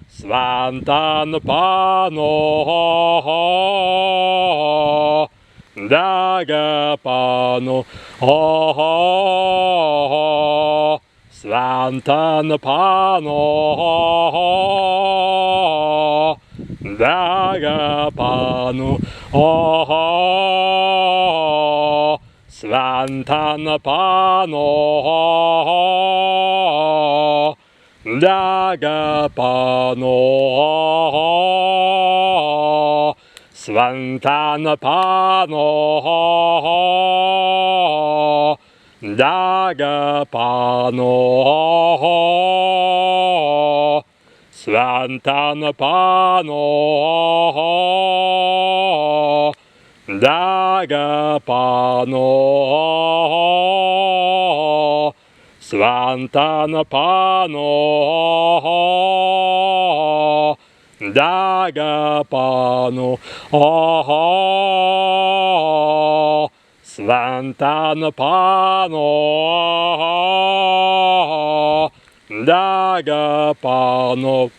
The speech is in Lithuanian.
Svantan Pano, Dagapano, Svantan Pano, Dagapano, Svantan Pano, Dagapano, Svantan Pano, Dagapano, Svantan Pano, Dagapano, Svantan Pano, Dagapano, Svantan Pano, Dagapano.